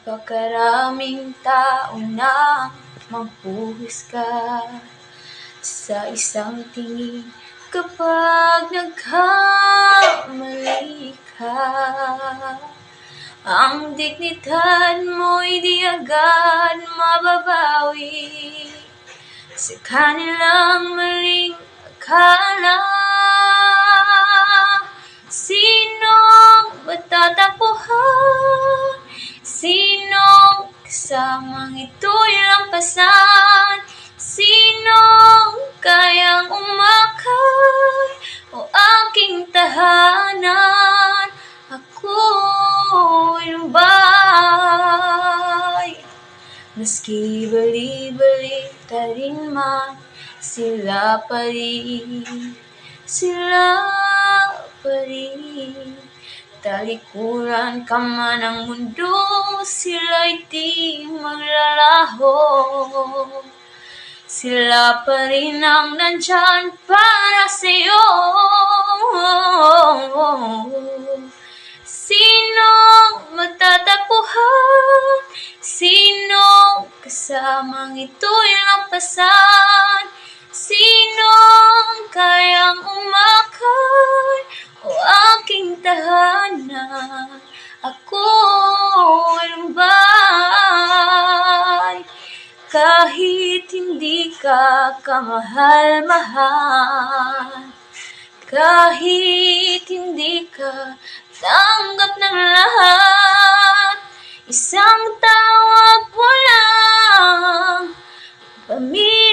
Napakaraming tao na manghuhusga sa isang tingin kapag nagkamali ka. Ang dignidad mo'y di agad mababawi sa kanilang maling akala. Sinong matatakbuhan? Sinong kasamang ito'y lampasan? Sinong kayang umakay o aking tahanan? Ako'y lumbay. Maski bali-balita rin man, sila pa rin, sila pa rin. Talikuran ka man ng mundo, sila'y di maglalaho. Sila pa rin ang nandyan para sa'yo. Sinong matatakbuhan? Sinong kasamang ito'y lampasan? Sinong kayang umakay o aking tahanan? Ako'y lumbay. Kahit hindi ka kamahal-mahal, kahit hindi ka tanggap ng lahat, isang tawag mo lang, pamilya.